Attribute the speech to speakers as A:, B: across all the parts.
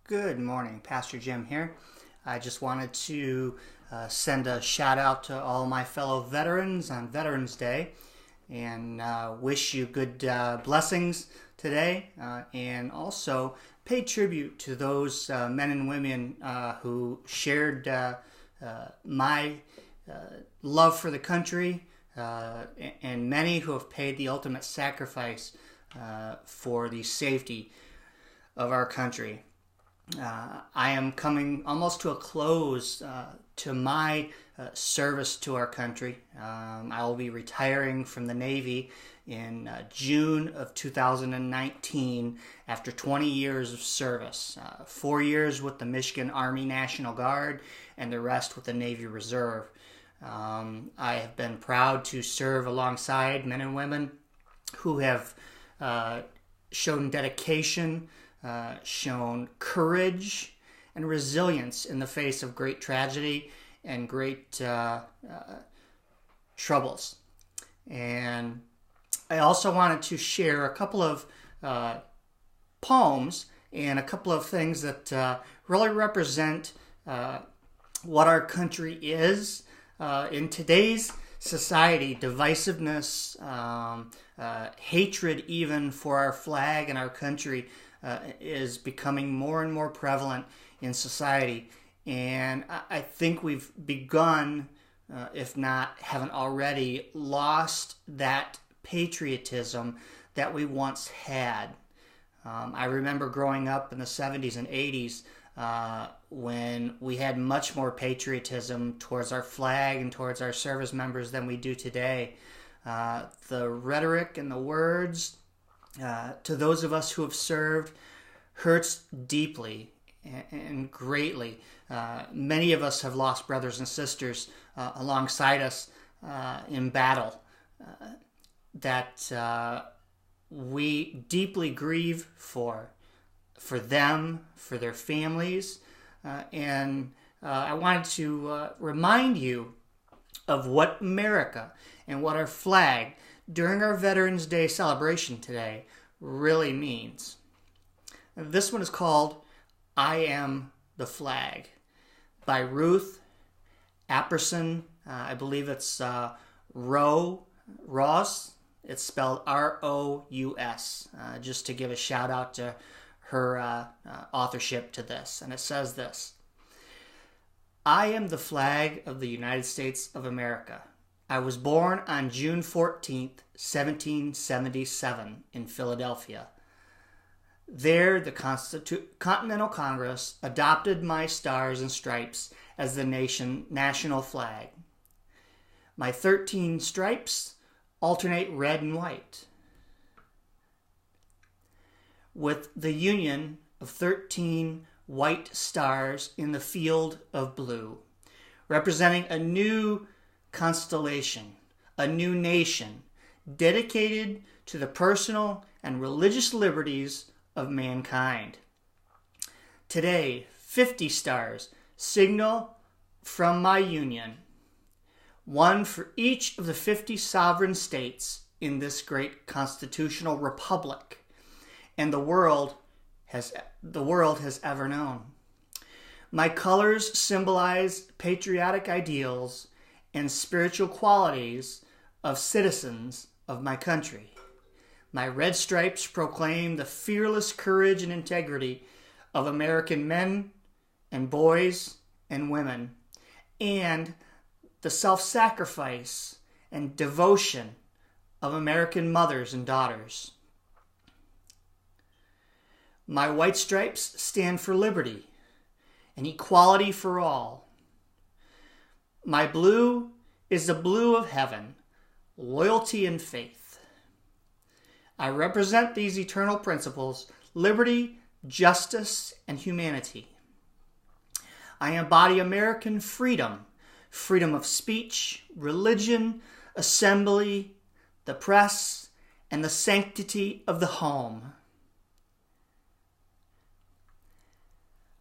A: Good morning, Pastor Jim here. I just wanted to send a shout out to all my fellow veterans on Veterans Day and wish you good blessings today and also pay tribute to those men and women who shared my love for the country and many who have paid the ultimate sacrifice for the safety of our country. I am coming almost to a close to my service to our country. I will be retiring from the Navy in June of 2019 after 20 years of service. 4 years with the Michigan Army National Guard and the rest with the Navy Reserve. I have been proud to serve alongside men and women who have shown dedication, shown courage and resilience in the face of great tragedy and great troubles. And I also wanted to share a couple of poems and a couple of things that really represent what our country is. In today's society, divisiveness, hatred even for our flag and our country is becoming more and more prevalent in society. And I think we've begun, if not haven't already, lost that patriotism that we once had. I remember growing up in the 70s and 80s when we had much more patriotism towards our flag and towards our service members than we do today. The rhetoric and the words to those of us who have served hurts deeply and greatly. Many of us have lost brothers and sisters alongside us in battle that we deeply grieve for them, for their families, and I wanted to remind you of what America and what our flag during our Veterans Day celebration today really means. This one is called I Am the Flag by Ruth Apperson. I believe it's Ross. It's spelled R-O-U-S, just to give a shout out to her authorship to this. And it says this: I am the flag of the United States of America. I was born on June 14th, 1777 in Philadelphia. There, the Continental Congress adopted my stars and stripes as the national flag. My 13 stripes alternate red and white, with the union of 13 white stars in the field of blue, representing a new constellation, a new nation, dedicated to the personal and religious liberties of mankind. Today, 50 stars signal from my union, one for each of the 50 sovereign states in this great constitutional republic, and the world has ever known. My colors symbolize patriotic ideals and spiritual qualities of citizens of my country. My red stripes proclaim the fearless courage and integrity of American men and boys and women, and the self-sacrifice and devotion of American mothers and daughters. My white stripes stand for liberty and equality for all. My blue is the blue of heaven, loyalty and faith. I represent these eternal principles: liberty, justice, and humanity. I embody American freedom, freedom of speech, religion, assembly, the press, and the sanctity of the home.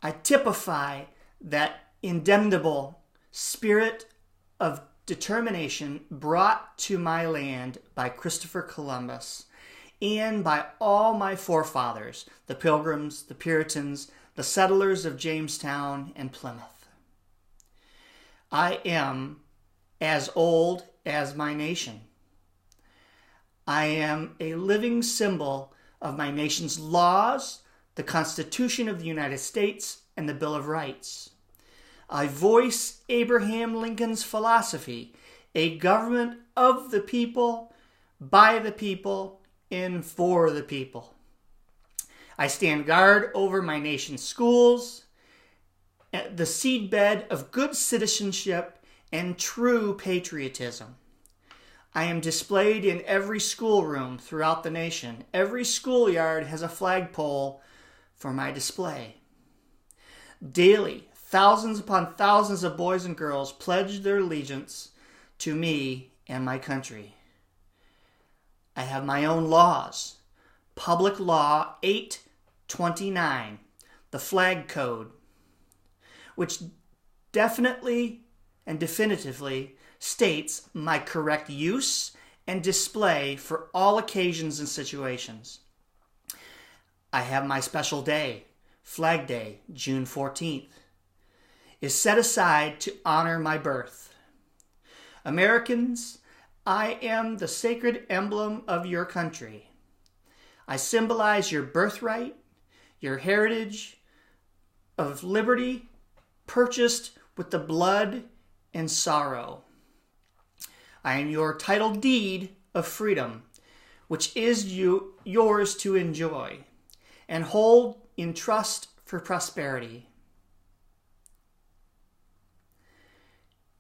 A: I typify that indomitable spirit of determination brought to my land by Christopher Columbus and by all my forefathers, the Pilgrims, the Puritans, the settlers of Jamestown and Plymouth. I am as old as my nation. I am a living symbol of my nation's laws, the Constitution of the United States, and the Bill of Rights. I voice Abraham Lincoln's philosophy, a government of the people, by the people, and for the people. I stand guard over my nation's schools, the seedbed of good citizenship and true patriotism. I am displayed in every schoolroom throughout the nation. Every schoolyard has a flagpole for my display. Daily, thousands upon thousands of boys and girls pledge their allegiance to me and my country. I have my own laws. Public Law 829, the Flag Code, which definitely and definitively states my correct use and display for all occasions and situations. I have my special day, Flag Day, June 14th, is set aside to honor my birth. Americans, I am the sacred emblem of your country. I symbolize your birthright, your heritage of liberty purchased with the blood and sorrow. I am your title deed of freedom, which is yours to enjoy and hold in trust for prosperity.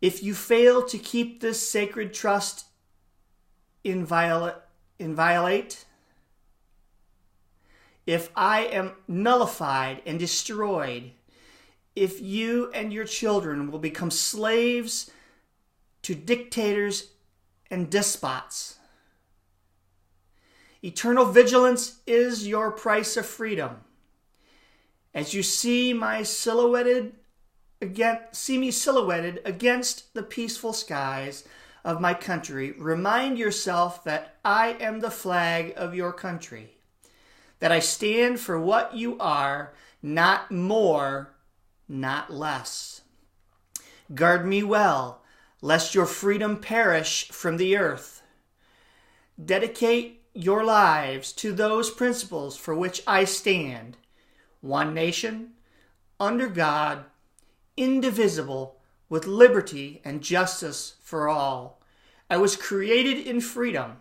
A: If you fail to keep this sacred trust inviolate, if I am nullified and destroyed, if you and your children will become slaves to dictators and despots, eternal vigilance is your price of freedom. As you see me silhouetted against the peaceful skies of my country, remind yourself that I am the flag of your country, that I stand for what you are, not more, not less. Guard me well, lest your freedom perish from the earth. Dedicate your lives to those principles for which I stand. One nation, under God, indivisible, with liberty and justice for all. I was created in freedom.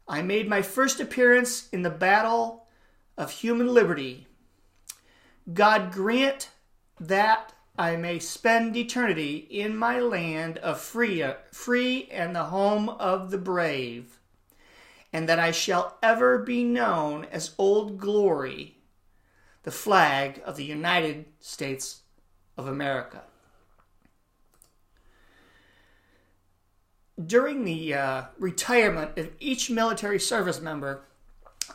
A: I made my first appearance in the battle of human liberty. God grant that I may spend eternity in my land of free and the home of the brave, and that I shall ever be known as Old Glory, the flag of the United States of America. During the retirement of each military service member,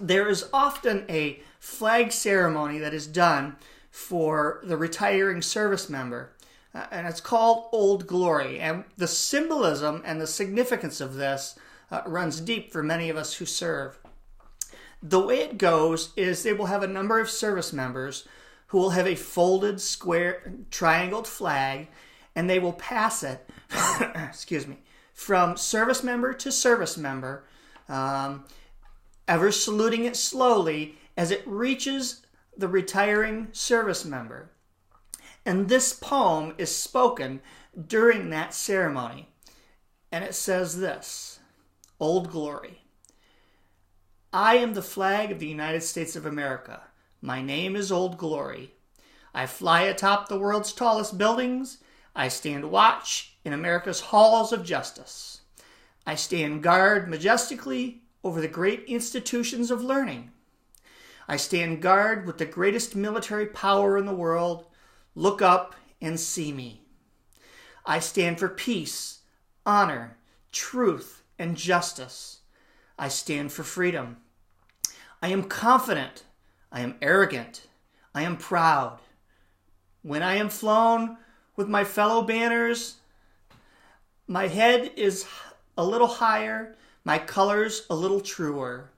A: there is often a flag ceremony that is done for the retiring service member, and it's called Old Glory. And the symbolism and the significance of this runs deep for many of us who serve. The way it goes is they will have a number of service members who will have a folded square triangled flag, and they will pass it from service member to service member, ever saluting it slowly as it reaches the retiring service member. And this poem is spoken during that ceremony. And it says this: Old Glory. I am the flag of the United States of America. My name is Old Glory. I fly atop the world's tallest buildings. I stand watch in America's halls of justice. I stand guard majestically over the great institutions of learning. I stand guard with the greatest military power in the world. Look up and see me. I stand for peace, honor, truth, and justice. I stand for freedom. I am confident. I am arrogant. I am proud. When I am flown with my fellow banners, my head is a little higher, my colors a little truer.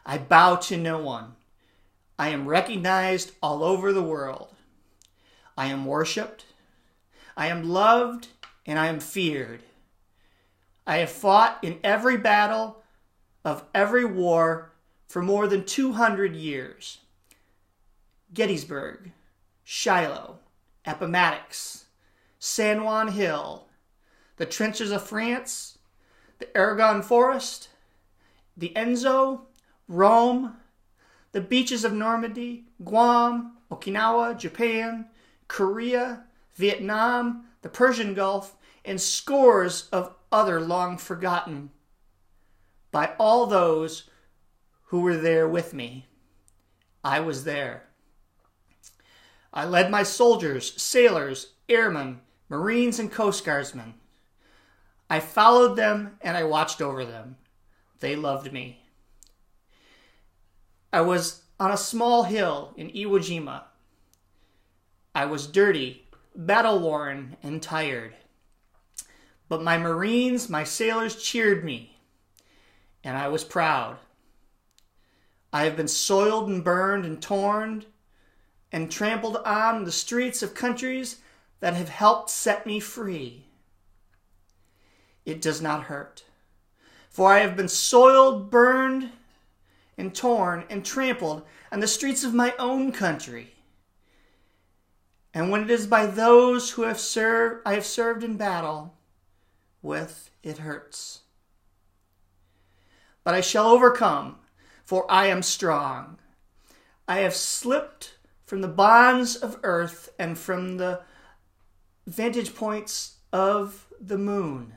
A: I bow to no one. I am recognized all over the world. I am worshipped. I am loved, and I am feared. I have fought in every battle of every war for more than 200 years. Gettysburg, Shiloh, Appomattox, San Juan Hill, the trenches of France, the Argonne Forest, the Enzo, Rome, the beaches of Normandy, Guam, Okinawa, Japan, Korea, Vietnam, the Persian Gulf, and scores of other long forgotten by all those who were there with me. I was there. I led my soldiers, sailors, airmen, Marines, and Coast Guardsmen. I followed them and I watched over them. They loved me. I was on a small hill in Iwo Jima. I was dirty, battle-worn, and tired. But my Marines, my sailors cheered me, and I was proud. I have been soiled and burned and torn and trampled on in the streets of countries that have helped set me free. It does not hurt, for I have been soiled, burned, and torn and trampled on the streets of my own country. And when it is by those who I have served in battle with, it hurts. But I shall overcome, for I am strong. I have slipped from the bonds of earth and from the vantage points of the moon.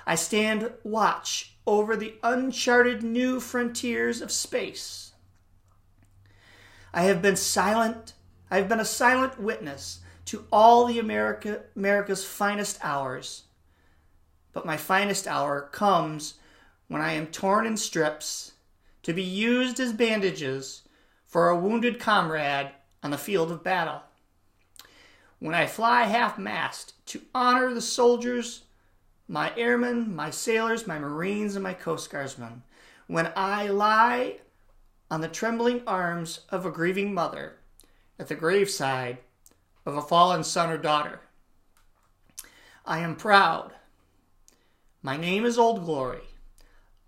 A: I stand watch over the uncharted new frontiers of space. I have been a silent witness to all the America's finest hours. But my finest hour comes when I am torn in strips to be used as bandages for a wounded comrade on the field of battle. When I fly half-mast to honor the soldiers, my airmen, my sailors, my Marines, and my Coast Guardsmen. When I lie on the trembling arms of a grieving mother at the graveside of a fallen son or daughter. I am proud. My name is Old Glory.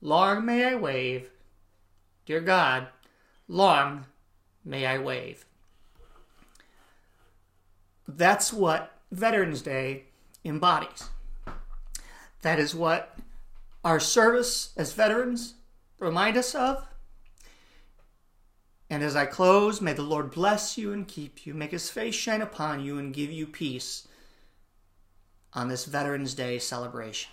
A: Long may I wave. Dear God, long may I wave. That's what Veterans Day embodies. That is what our service as veterans remind us of. And as I close, may the Lord bless you and keep you, make his face shine upon you and give you peace on this Veterans Day celebration.